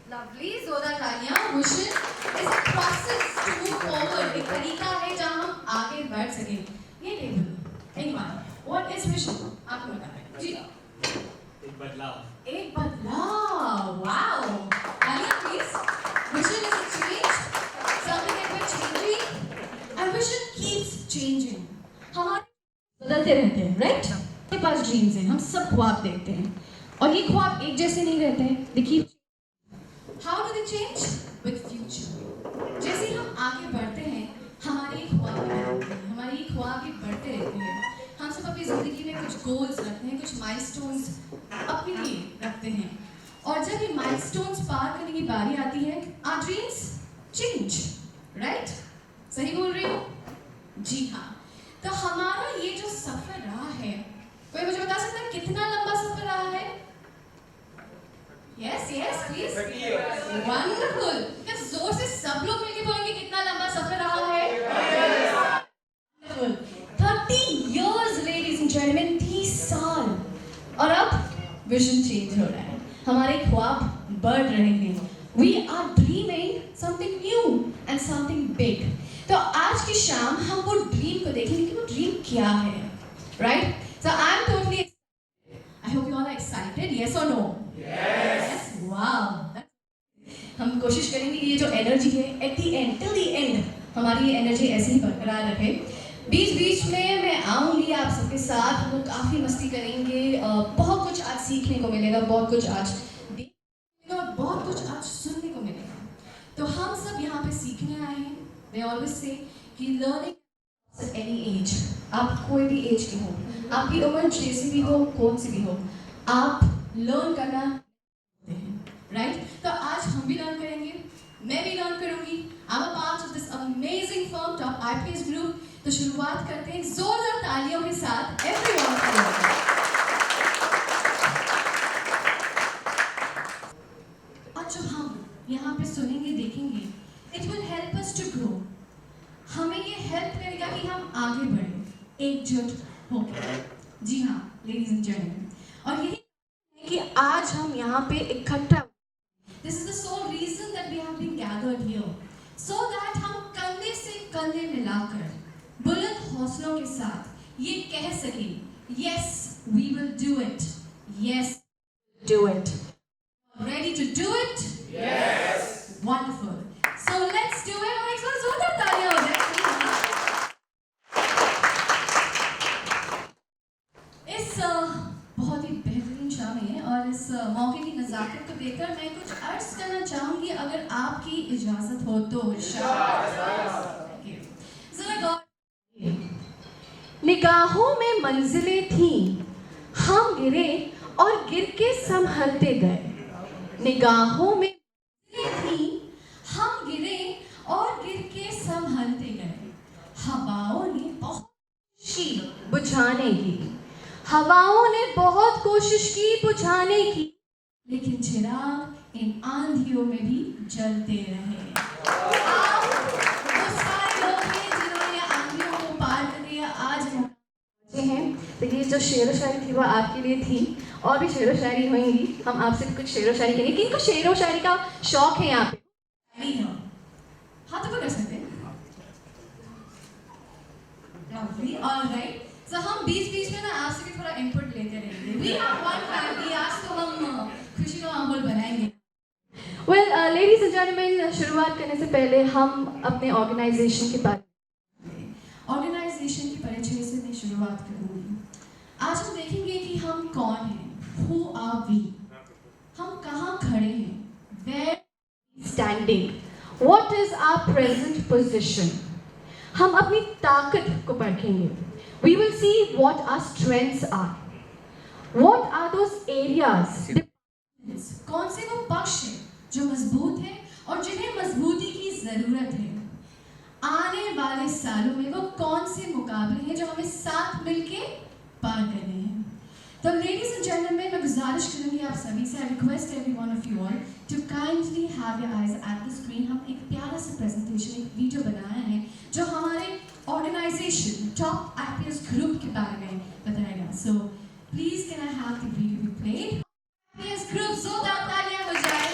Lovely, जोरदार तालियां। Vision is a process to move forward, एक तरीका है जहां हम आगे बढ़ सकें। ये table anyone what is vision? आपको बताना है जी। एक बदलाव। एक बदलाव, वाओ, तालियां please. Vision is a change, something that we're changing and vision keeps changing. हमारे बदलते रहते हैं, राइट? हमारे पास ड्रीम्स हैं, हम सब ख्वाब देखते हैं और ये ख्वाब एक जैसे नहीं रहते हैं। देखिए how do they change with future. जैसे हम आगे बढ़ते हैं हमारे ख्वाब बढ़ते हैं, हमारे ख्वाब भी बढ़ते रहते हैं। हम सब अपनी जिंदगी में कुछ गोल्स रखते हैं, कुछ माइलस्टोन्स अपने लिए रखते हैं और जब ये माइलस्टोन्स पार करने की बारी आती है आवर ड्रीम्स चेंज, राइट? सही बोल रही हूँ? जी हाँ। तो हमारा ये जो सफर रहा है, कोई मुझे बता सकता है कितना लंबा सफर रहा है? Yes yes please. वंडरफुल। क्या जोर से सब लोग मिलके बोलेंगे कितना लंबा सफर रहा है? Wonderful. 30 years ladies and gentleman, 30 साल। और अब विजन चेंज हो रहा है, हमारे ख्वाब बढ़ रहे हैं। We are dreaming something new and something big. तो आज की शाम हम वो ड्रीम को देखेंगे कि वो ड्रीम क्या है, right? So I'm totally excited. I hope you all are excited. Yes or no? Yes. Wow. हम कोशिश करेंगे कि ये जो एनर्जी है at the end, till the end, हमारी ये एनर्जी ऐसे ही बरकरार रहे। बीच में मैं आऊँगी आप सबके साथ, हम लोग काफ़ी मस्ती करेंगे, बहुत कुछ आज सीखने को मिलेगा, बहुत कुछ आज देखने और बहुत कुछ आज सुनने को मिलेगा। तो हम सब यहाँ पे सीखने आए हैं। They always say कि learning at any age, आप कोई भी एज के हो, आपकी उम्र जैसी भी हो, कौन सी भी हो, आप लर्न करना राइट? तो आज हम भी लर्न करेंगे, मैं भी लर्न करूंगी। I'm a part of this amazing firm Top IPS Group। तो शुरुआत करते हैं जोरदार तालियों के साथ everyone के लिए। और जब हम यहाँ पे सुनेंगे देखेंगे, it will help us to grow। हमें ये हेल्प करेगा कि हम आगे बढ़ें एकजुट होकर। जी हाँ लेडीज एंड जेंटलमैन, और यही कि आज हम यहाँ पे इकट्ठा, this is the sole reason that we have been gathered here, so that हम कंधे से कंधे मिलाकर बुलंद हौसलों के साथ ये कह सकें, yes we will do it, yes do it, ready to do it? Yes. Wonderful. So let's do it. और एक बार जोरदार तालियां हो जाए। इस बहुत ही बेहतरीन शाम है और इस मौके की नज़ाकत को देखकर मैं कुछ अर्ज करना चाहूंगी, अगर आपकी इजाजत हो तो। निगाहों में मंजिलें थीं, हम गिरे और गिर के संभलते गए। निगाहों में मंजिलें थीं, हम गिरे और गिर के संभलते गए। हवाओं ने बहुत कोशिश की बुझाने की, हवाओं ने बहुत कोशिश की बुझाने की, लेकिन चिराग इन आंधियों में भी जलते रहे। आप वो सारे लोग हैं जिन्होंने आंधियों को पार करके आज पहुंचे हैं। तो ये जो शेर व शायरी थी वो आपके लिए थी, और भी शेर व शायरी होंगी, हम आपसे कुछ शेर व शायरी करेंगे। किनको शेर व शायरी का शौक है यहाँ पे? हाथों पर कर सकते हैं। ऑलराइट, सो हम बीच में ना आपसे भी थोड़ा इनपुट लेते रहेंगे। वी आर वन फैमिली, आज तो हम खुशी का माहौल बनाएंगे। वेल लेडीज एंड जेंटलमैन, शुरुआत करने से पहले हम अपने ऑर्गेनाइजेशन के बारे, ऑर्गेनाइजेशन की परिचय से मैं शुरुआत करूंगी। आज हम देखेंगे कि हम कौन हैं, हु आर वी, हम कहाँ खड़े हैं, where standing, what is our present position. हम अपनी ताकत को परखेंगे। We will see what our strengths are. What are those areas? कौन से वो पक्ष हैं जो मजबूत हैं और जिन्हें मजबूती की जरूरत है। आने वाले सालों में वो कौन से मुकाबले हैं जो हमें साथ मिलके पार करने हैं। तो लेडीज एंड जेंटलमैन, मैं गुजारिश करूंगी आप सभी से, I request every one of you all to kindly have your eyes at the screen. हम एक प्यारा सा प्रेजेंटेशन, एक वीडियो बनाया है जो हमारे ऑर्गेनाइजेशन टॉप आईपीएस ग्रुप के बारे में बताएगा। So please can I have the video be played? IPS group, जोरदार तालियां हो जाए।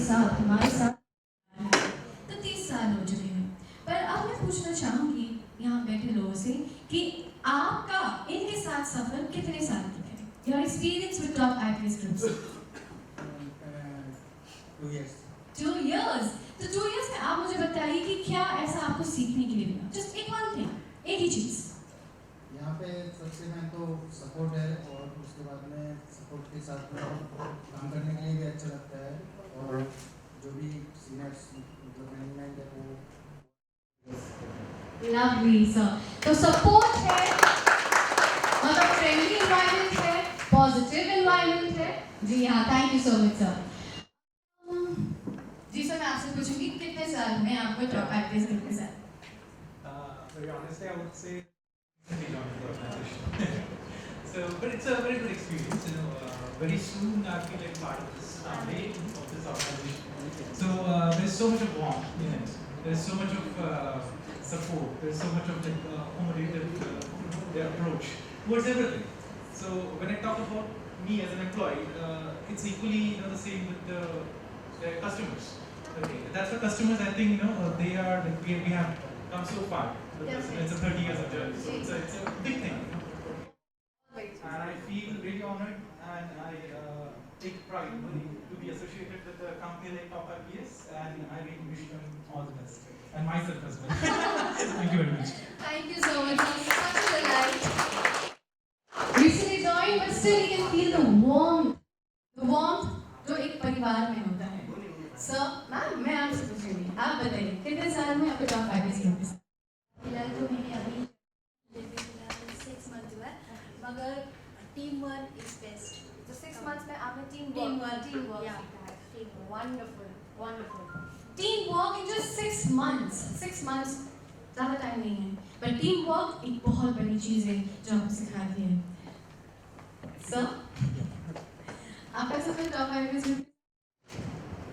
साथ हमारे साथ तो 30 साल हो चुके हैं। पर अब मैं पूछना चाहूँगी यहाँ बैठे लोगों से कि आपका इनके साथ सफर कितने साल तक है? Your experience with top IPS groups? 2 years. 2 years. तो 2 years में आप मुझे बताइए कि क्या ऐसा आपको सीखने के लिए मिला? Just एक one thing, एक ही चीज़। यहाँ पे सबसे मेन तो सपोर्ट है और उसके बाद में सपोर्ट के साथ में काम करने के लिए भी अच्छा लगता है और जो भी सीनियर्स मतलब मैनेजमेंट है वो Lovely sir. तो सपोर्ट है, मतलब फ्रेंडली एनवायरनमेंट है, पॉजिटिव एनवायरनमेंट है। जी हाँ, thank you so much sir. जी सर, मैं आपसे पूछूंगी कितने साल में आपको टॉप IPS ग्रुप के साथ? Very honestly, I would say recently joined the organization. So, but it's a very good experience. Very soon I'll be like part of this family, of this organization. So there's so much of warmth in it. There's so much of support. There's so much of like accommodative their approach towards everything. So when I talk about me as an employee, it's equally the same with their customers. Okay, that's the customers. I think they are like, we have come so far. It's a 30 years of journey, so it's a big thing. And I feel really honored, and I take pride to be associated with a company like Top IPS, and I really wish them all the best, and myself as well. Thank you very much. Thank you so much. Such a delight. Recently joined, but still you can feel the warmth. The warmth जो एक परिवार में होता है। Sir, ma'am मैं आपसे पूछूंगी, आप बताइए कितने साल में आपको टॉप IPS ग्रुप के साथ? फिलहाल तो मैंने अभी 6 मंथ हुआ है, मगर टीम वर्क इज बेस्ट। तो 6 months में आपने टीम टीम वर्क वर्क सीखा या है। Team work Wonderful, wonderful. Team work in just 6 months. 6 months ज़्यादा टाइम नहीं है, पर टीम वर्क एक बहुत बड़ी चीज़ है जो आपको सिखाती है। सर, आपका सफर top IPS group?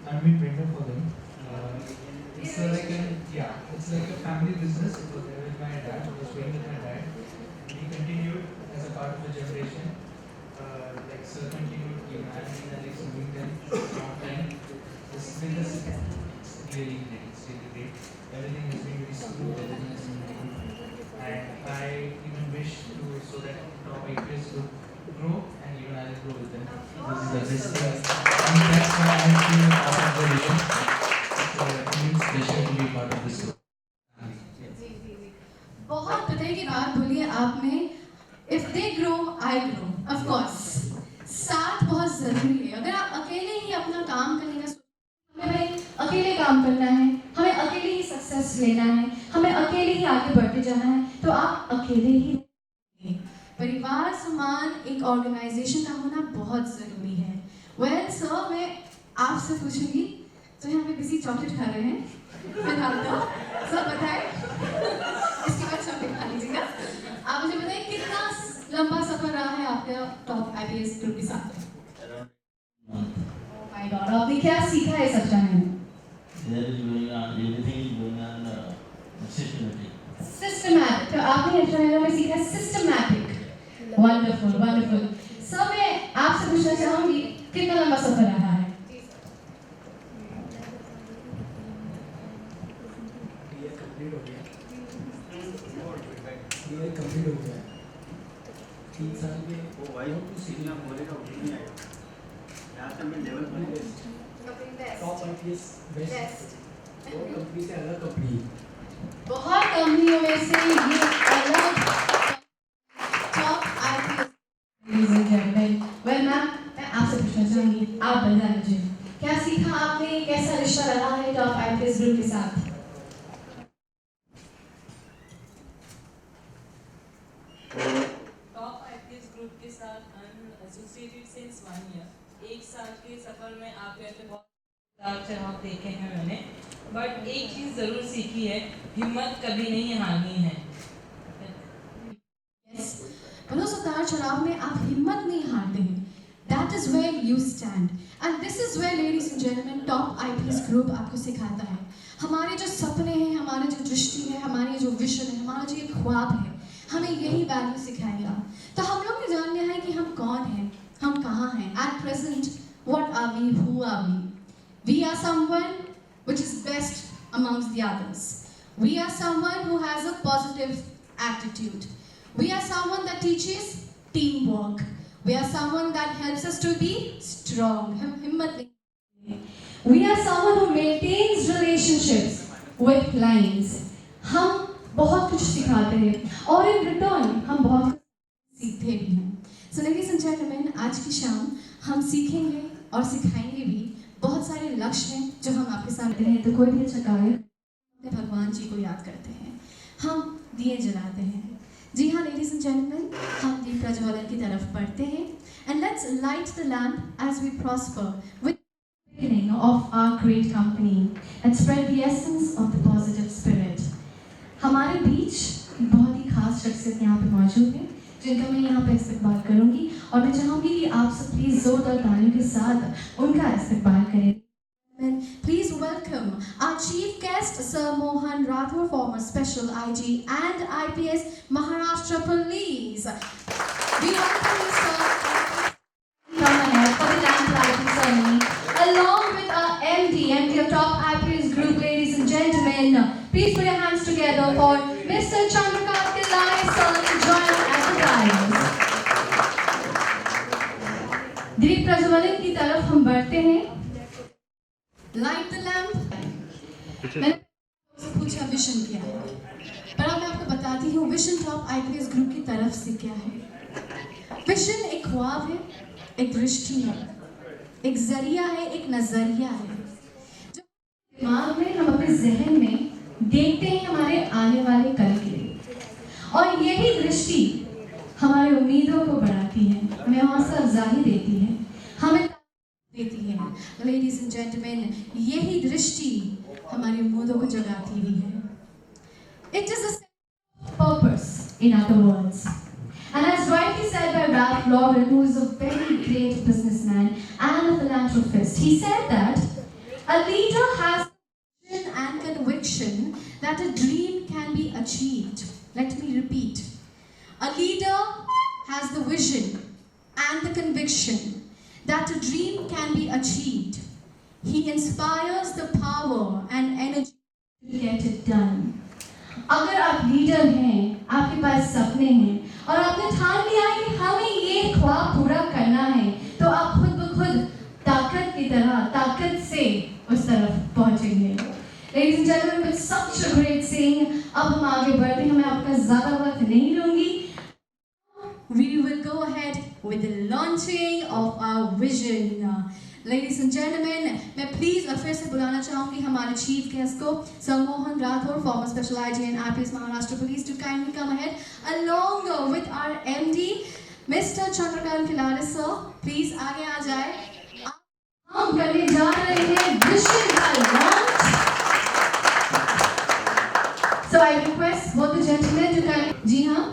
I've been trainer for them. It's like a family business. It was there with my dad. I was going with my dad. He continued as a part of the generation. Like sir continued, he managed and like doing them online. This business is really great. It's really great. Everything has been very smooth. Everything has been very good. And I even wish to so that Top IPS would grow and even I will grow with them. This is the best thing. And that's why I feel part of the vision. It's really special to be part of this group. जी जी जी, बहुत पते की बात बोली है आपने। If they grow, I grow. Of course, साथ बहुत ज़रूरी है। अगर आप अकेले ही अपना काम करने का हमें भाई अकेले काम करना है, हमें अकेले ही सक्सेस लेना है, हमें अकेले ही आगे बढ़ते जाना है, तो आप अकेले ही परिवार समान एक ऑर्गेनाइजेशन का होना बहुत ज़रूरी है। वेल सर, मैं आपसे पूछूंगी, तो यहाँ पे किसी चॉकलेट खा रहे हैं फिलहाल तो सर बताएं, इसके बाद चॉकलेट खा लीजिएगा। आप मुझे बताइए कितना लंबा सफर रहा है आपका टॉप IPS ग्रुप के साथ? ओह माय गॉड, आपने क्या सीखा है सच्चा में? There is going on, everything is going on systematic. Systematic, तो आपने इंटरनेट में सीखा सिस्टमैटिक। Wonderful wonderful. सर, मैं आपसे पूछना चाहूँगी कितना लंबा सफर रहा है? ये कंप्लीट हो गया 3 साल के वो भाई हमको सीखना बोलेगा वो नहीं आएगा। यहाँ से मैं लेवल बन गया। टॉप IPS बेस्ट वो कंपनी से अलग कंपनी बहुत कंपनियों में से ये अलग top IPS। Ladies and gentlemen, well ma'am, मैं आपसे पूछना चाहूँगी, आप बता दीजिए क्या सीखा आपने, कैसा रिश्ता रहा है टॉप IPS ग्रुप के साथ? टॉप IPS ग्रुप के साथ एसोसिएटेड सिंस 1 ईयर। 1 साल के सफर में आपके ऐसे बहुत उतार चढ़ाव देखे हैं मैंने, बट एक चीज़ ज़रूर सीखी है, हिम्मत कभी नहीं हारनी है। Yes, उस उतार चढ़ाव में आप हिम्मत नहीं हारते हैं। That is where you stand, and this is where, ladies and gentlemen, Top IPS Group आपको सिखाता है। हमारे जो सपने हैं, हमारे जो दृष्टि है, हमारी जो विजन है, हमारा जो एक ख्वाब है, हमें यही वैल्यू सिखाएगा। तो हम लोग ने जान लिया है कि हम कौन हैं, हम कहाँ हैं। At present, what are we, who are we? We are someone which is best amongst the others. We are someone who has a positive attitude. We are someone that teaches teamwork. We are someone that helps us to be strong. We are someone who maintains relationships with clients. हम बहुत कुछ सिखाते हैं और in return हम बहुत कुछ सीखते भी हैं. So ladies and gentlemen, आज की शाम हम सीखेंगे और सिखाएंगे भी. बहुत सारे लक्ष्य हैं जो हम आपके सामने हैं. तो कोई भी अच्छा गायक अपने भगवान जी को याद करते हैं, हम दिए जलाते हैं. जी हाँ ladies and gentlemen, हम दीप प्रज्वलन की तरफ बढ़ते हैं. And let's light the lamp as we prosper with the beginning of our great company and spread the essence of the positive spirit. हमारे बीच बहुत ही खास शख्सियत यहाँ पे मौजूद है जिनका मैं यहाँ पे इस्तेमाल करूँगी और मैं चाहूँगी कि आप सब प्लीज़ जोरदार तालियों के साथ उनका इस्तेमाल करें. Please welcome our chief guest, Sir Mohan Rathore, former Special IG and IPS Maharashtra Police. We welcome you, sir. Come ahead for the lamp lighting ceremony, along with our MD of Top IPS Group, ladies and gentlemen. Please put your hands together for Mr. Chandrakant Tilai, sir, to join us at the dais. दीप प्रज्वलन की तरफ हम बढ़ते हैं. Light the lamp. मैंने आपसे पूछा vision क्या है, पर अब मैं आपको बताती हूँ विजन टॉप IPS ग्रुप की तरफ से क्या है. विजन एक ख्वाब है, एक दृष्टि है, एक जरिया है, एक नजरिया है. जो दिमाग में हम अपने जहन में देखते हैं हमारे आने वाले कल के लिए, और यही दृष्टि हमारी उम्मीदों को बढ़ाती है, हमें हौसला अफजाई देती है, हमें देती है. Ladies and gentlemen, यही दृष्टि हमारी उम्मीदों को जगाती भी है. It is a purpose, in other words. And as rightly said by Ralph Lauren, who is a very great businessman and a philanthropist, he said that a leader has vision and conviction that a dream can be achieved. Let me repeat. A leader has the vision and the conviction that a dream can be achieved. He inspires the power and energy to get it done. अगर आप leader हैं, आपके पास सपने हैं और आपने ठान लिया है कि हमें ये ख्वाब पूरा करना है, तो आप खुद ब खुद ताकत की तरह ताकत से उस तरफ पहुंचेंगे. Ladies and gentlemen, with such a great saying, अब हम आगे बढ़ते हैं. मैं आपका ज़्यादा वक्त नहीं लूँगी. We will go ahead with the launching of our vision. Ladies and gentlemen, मैं प्लीज़ फिर से बुलाना चाहूँगी हमारे चीफ गेस्ट को, Sir Mohan Rathore, former Special IG and IPS Maharashtra Police, to kindly come ahead along with our MD, Mr. Chandrakant Tilai, sir. Please आगे आ जाए. हम करने जा रहे हैं विजन का launch. So I request both the gentlemen to kindly. जी हाँ.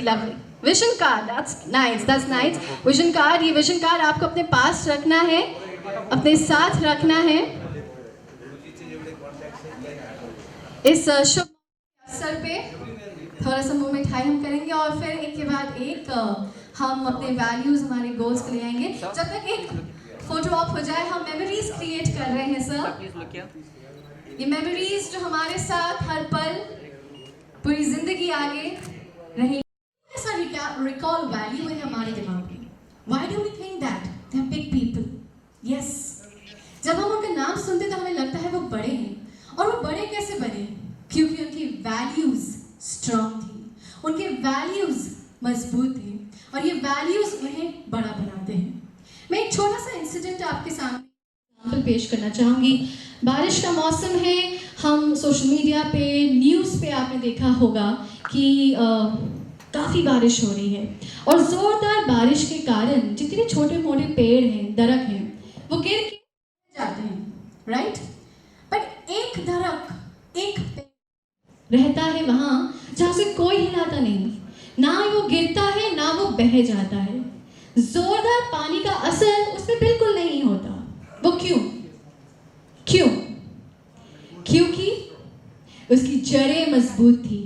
Lovely. Vision card, that's nice. Vision card, ये vision card आपको अपने पास रखना है, अपने साथ रखना है. इस शुभ अवसर पे थोड़ा सा मुंह मिठाई हम करेंगे और फिर एक के बाद एक हम अपने वैल्यूज, हमारे गोल्स को ले आएंगे. जब तक एक फोटो ऑप हो जाए, हम मेमोरीज क्रिएट कर रहे हैं सर. ये मेमोरीज जो हमारे साथ हर पल पूरी जिंदगी आगे रहेंगी. ऐसा रिकॉल वैल्यू है हमारे दिमाग में. Why do we think that? They are big people. Yes. जब हम उनका नाम सुनते तो हमें लगता है वो बड़े हैं. और वो बड़े कैसे बने? क्योंकि उनकी वैल्यूज स्ट्रॉन्ग थी, उनके वैल्यूज मजबूत थे और ये वैल्यूज उन्हें बड़ा बनाते हैं. मैं एक छोटा सा इंसिडेंट आपके सामने पेश करना चाहूँगी। बारिश का मौसम है, हम सोशल मीडिया पे, न्यूज़ पे आपने देखा होगा कि काफ़ी बारिश हो रही है और ज़ोरदार बारिश के कारण जितने छोटे मोटे पेड़ हैं, दरख्त हैं, वो गिर के जाते हैं, राइट। बट एक दरख्त, एक पेड़ रहता है वहाँ जहाँ से कोई हिलाता नहीं, ना वो गिरता है ना वो बह जाता है। जोरदार पानी का असर उस पर बिल्कुल नहीं होता। वो क्यों? क्योंकि उसकी जड़ें मजबूत थी।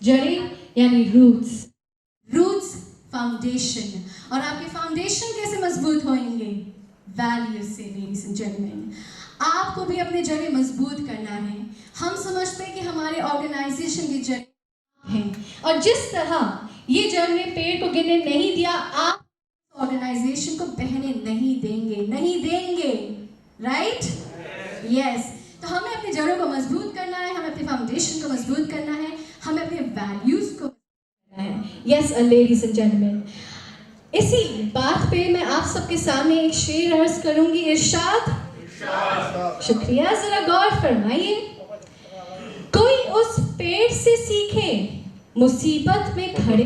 जड़ें यानी रूट्स फाउंडेशन। और आपके फाउंडेशन कैसे मजबूत होंगे? वैल्यूज से, लेडीज एंड जेंटलमैन। आपको भी अपने जड़ें मजबूत करना है। हम समझते हैं कि हमारे ऑर्गेनाइजेशन की जड़ें हैं और जिस तरह ये जड़ ने पेड़ को गिरने नहीं दिया, आप ऑर्गेनाइजेशन को बहने नहीं देंगे, राइट? यस। तो हमें अपनी जड़ों को मजबूत करना है, हमें अपने फाउंडेशन को मजबूत करना है, हमें अपने वैल्यूज को करना है। यस लेडीज एंड जेंटलमैन, इसी बात पे मैं आप सबके सामने एक शेर अर्ज करूंगी। इरशाद। शुक्रिया, जरा गौर फरमाइए। कोई उस पेड़ से सीखे मुसीबत में खड़े,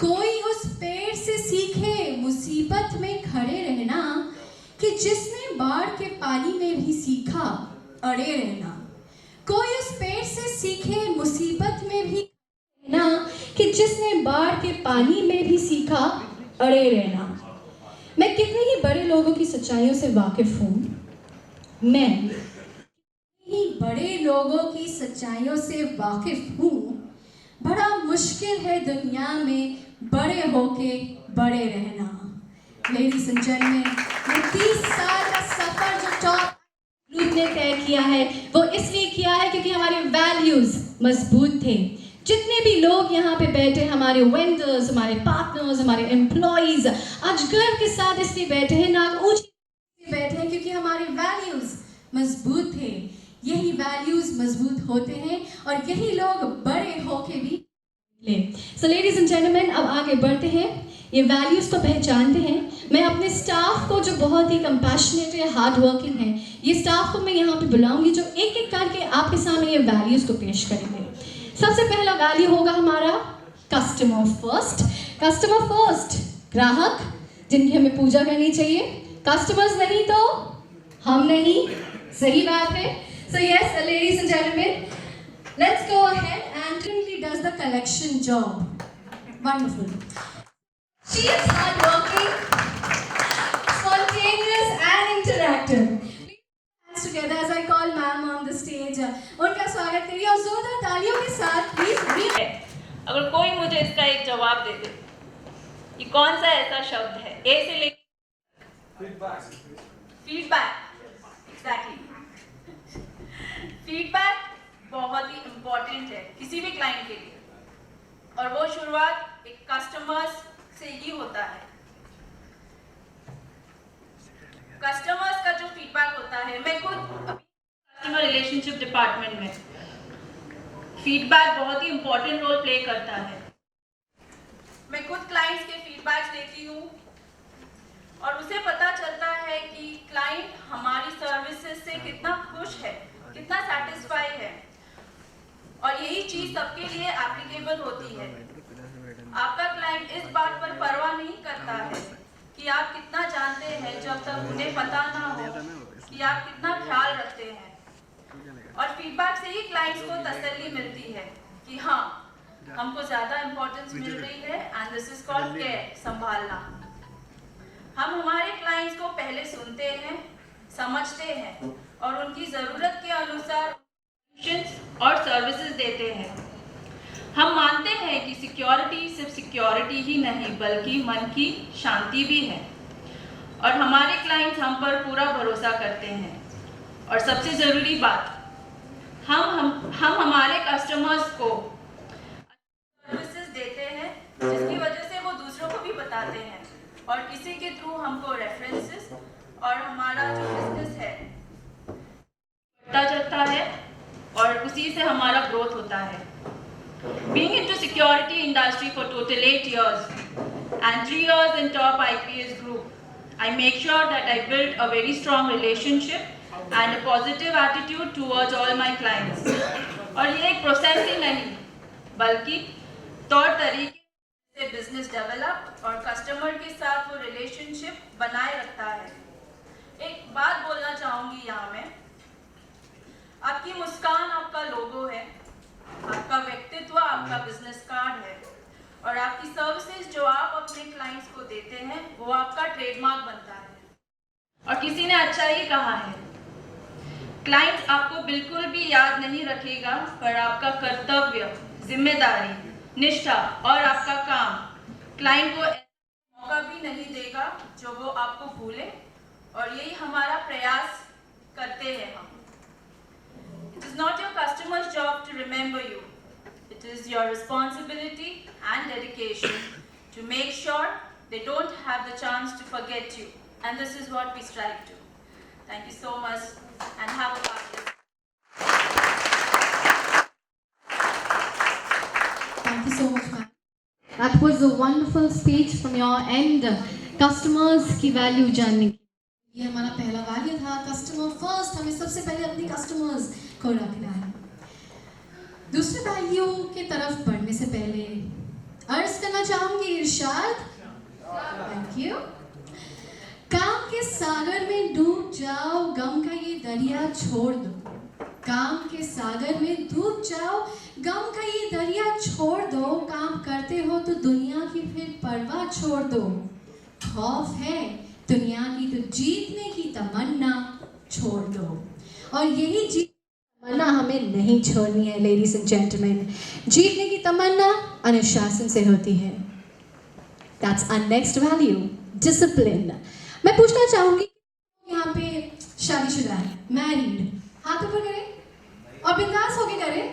कोई उस पेड़ से सीखे मुसीबत में खड़े रहना, कि जिसने बाढ़ के पानी में भी सीखा अड़े रहना। कोई उस पेड़ से सीखे मुसीबत में भी रहना, कि जिसने बाढ़ के पानी में भी सीखा अड़े रहना। मैं कितने ही बड़े लोगों की सच्चाइयों से वाकिफ हूँ, मैं ही बड़े लोगों की सच्चाइयों से वाकिफ हूँ। बड़ा मुश्किल है दुनिया में बड़े होके बड़े रहना। लेडीज एंड जेंटलमैन, ये 30 साल का सफर जो टॉप ग्रुप ने तय किया है, वो इसलिए किया है क्योंकि हमारे वैल्यूज मजबूत थे। जितने भी लोग यहाँ पे बैठे, हमारे वेंडर्स, हमारे पार्टनर्स, हमारे एम्प्लॉइज, आज गर्व के साथ इसलिए बैठे हैं, नाक ऊंची बैठे हैं, क्योंकि हमारे वैल्यूज मजबूत थे। यही वैल्यूज मजबूत होते हैं और यही लोग बड़े होके भी ले। सो लेडीज एंड जेंटलमैन, अब आगे बढ़ते हैं, ये वैल्यूज को पहचानते हैं। मैं अपने स्टाफ को जो बहुत ही कंपैशनेट है, हार्ड वर्किंग है, ये स्टाफ को मैं यहाँ पे बुलाऊंगी जो एक एक करके आपके सामने ये वैल्यूज को पेश करेंगे। सबसे पहला वैल्यू होगा हमारा कस्टमर फर्स्ट। कस्टमर फर्स्ट, ग्राहक जिनकी हमें पूजा करनी चाहिए। कस्टमर्स नहीं तो हम नहीं, सही बात है। So yes, ladies and gentlemen, let's go ahead and currently does the collection job. Wonderful. She is hardworking, spontaneous and interactive. Hands together as I call ma'am on the stage. उनका स्वागत करिए और जोरदार तालियों के साथ please. अगर कोई मुझे इसका एक जवाब दे दे, ये कौन सा ऐसा शब्द है, ए से लेकर फीडबैक। एग्जैक्टली, फीडबैक बहुत ही इम्पोर्टेंट है किसी भी क्लाइंट के लिए, और वो शुरुआत एक कस्टमर्स से ही होता है। कस्टमर्स का जो फीडबैक होता है, मैं खुद कस्टमर रिलेशनशिप डिपार्टमेंट में, फीडबैक बहुत ही इम्पोर्टेंट रोल प्ले करता है। मैं खुद क्लाइंट्स के फीडबैक्स लेती हूँ और उसे पता चलता है कि क्लाइंट हमारी सर्विसेज से कितना खुश है, कितना सेटिस्फाई है, और यही चीज सबके लिए एप्लीकेबल होती है। आपका क्लाइंट इस बात पर परवाह नहीं करता है कि आप कितना जानते हैं, जब तक उन्हें पता ना हो कि आप कितना ख्याल रखते हैं। और फीडबैक से ही क्लाइंट्स को तसल्ली मिलती है कि हाँ, हमको ज्यादा इंपॉर्टेंस मिल रही है, and this is called care, संभालना। हम हमारे क्लाइंट्स को पहले सुनते हैं, समझते हैं और उनकी ज़रूरत के अनुसार और सर्विसेज देते हैं। हम मानते हैं कि सिक्योरिटी सिर्फ सिक्योरिटी ही नहीं बल्कि मन की शांति भी है, और हमारे क्लाइंट्स हम पर पूरा भरोसा करते हैं। और सबसे ज़रूरी बात, हम हमारे कस्टमर्स को सर्विसेज देते हैं जिसकी वजह से वो दूसरों को भी बताते हैं, और इसी के थ्रू हमको रेफरेंसेस और हमारा जो बिजनेस है बढ़ता जाता है, और उसी से हमारा ग्रोथ होता है। Being into security industry for total 8 years and 3 years in top IPS group, I make sure that I build a very strong relationship and a positive attitude towards all my clients. और ये एक process ही नहीं बल्कि तौर तरीके से business develop और customer के साथ वो रिलेशनशिप बनाए रखता है। एक बात बोलना चाहूँगी यहाँ में, आपकी मुस्कान आपका लोगो है, आपका व्यक्तित्व आपका बिजनेस कार्ड है और आपकी सर्विसेज जो आप अपने क्लाइंट्स को देते हैं वो आपका ट्रेडमार्क बनता है। और किसी ने अच्छा ही कहा है, क्लाइंट आपको बिल्कुल भी याद नहीं रखेगा पर आपका कर्तव्य, जिम्मेदारी, निष्ठा और आपका काम क्लाइंट को मौका भी नहीं देगा जो वो आपको भूले और यही हमारा प्रयास करते हैं हम। It is not your customer's job to remember you. It is your responsibility and dedication to make sure they don't have the chance to forget you. And this is what we strive to. Thank you so much and have a fabulous day. Thank you so much, ma'am. That was a wonderful speech from your end. Customers की value जानने की, ये हमारा पहला value था, customer first. हमें सबसे पहले अपनी कस्टमर्स को रखना है। दूसरे वैल्यू की तरफ बढ़ने से पहले अर्ज करना चाहूंगी इरशाद, थैंक यू। काम के सागर में डूब जाओ, गम का ये दरिया छोड़ दो। काम के सागर में डूब जाओ, गम का ये दरिया छोड़ दो। काम करते हो तो दुनिया की फिर परवाह छोड़ दो। खौफ है दुनिया की तो जीतने की तमन्ना छोड़ दो। और यही जीत तमन्ना हमें नहीं छोड़नी है लेडीज एंड जेंटलमैन। जीतने की तमन्ना अनुशासन से होती है। That's our next value, discipline. मैं पूछना चाहूंगी, यहाँ पे शादीशुदा है, मैरिड, हाथ ऊपर करें और बिंदास होके करें।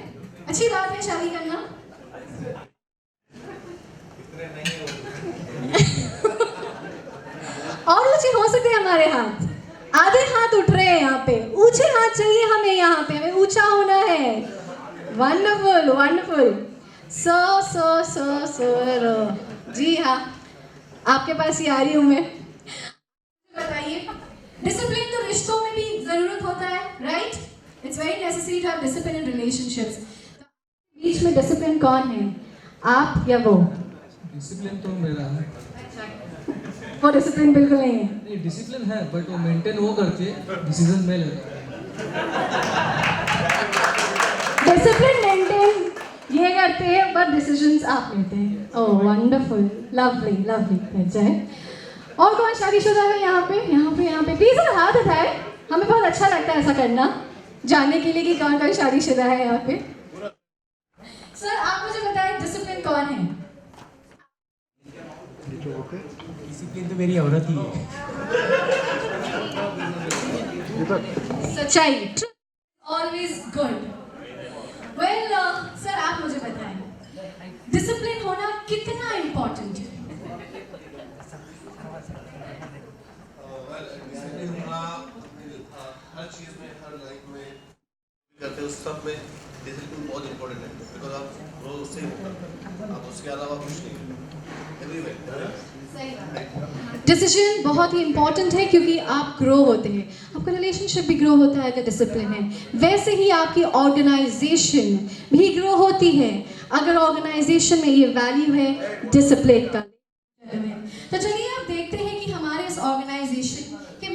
अच्छी बात है शादी करना। और ऊंचे हो सकते हैं हमारे हाथ, आधे हाथ उठ रहे हैं यहाँ पे, ऊंचे हाथ चाहिए हमें, यहाँ पे हमें ऊंचा होना है। Wonderful wonderful. सो जी हाँ, आपके पास ही आ रही हूँ मैं। बताइए, डिसिप्लिन तो रिश्तों में भी जरूरत होता है, right? It's very necessary to have discipline in relationships. बीच में डिसिप्लिन कौन है, आप या वो? डिसिप्लिन तो मेरा है। वो डिसिप्लिन बिल्कुल नहीं है। नहीं, डिसिप्लिन है बट वो मेंटेन वो करके डिसीजन मैं लेता हूँ। डिसिप्लिन मेंटेन ये करते हैं बट डिसीजंस आप लेते हैं। ओह वंडरफुल, लवली लवली। जय। और कौन शादीशुदा है यहाँ पे? यहाँ पे प्लीज हाथ उठाए, हमें बहुत अच्छा लगता है ऐसा करना, जानने के लिए कि कौन कौन शादीशुदा है यहाँ पे। सर आप मुझे बताएं, डिसिप्लिन कौन है? डिसिप्लिन तो मेरी औरत ही है। सच्चाई, ऑलवेज गुड। वेल सर आप मुझे बताएं, डिसिप्लिन होना कितना इम्पोर्टेंट है? डिसिप्लिन होना हर चीज़ में, हर लाइफ में करते हो, सब में डिसिप्लिन बहुत इम्पोर्टेंट है। बिकॉज आप रोज उससे ही होता, आप उसके अलावा कुछ नहीं, एवरीवेयर। डिसीजन बहुत ही इंपॉर्टेंट है क्योंकि आप ग्रो होते हैं, आपका रिलेशनशिप भी ग्रो होता है अगर डिसिप्लिन है। वैसे ही आपकी ऑर्गेनाइजेशन भी ग्रो होती है अगर ऑर्गेनाइजेशन में ये वैल्यू है डिसिप्लिन का। तो चलिए आप देखते हैं कि हमारे इस ऑर्गेनाइजेशन के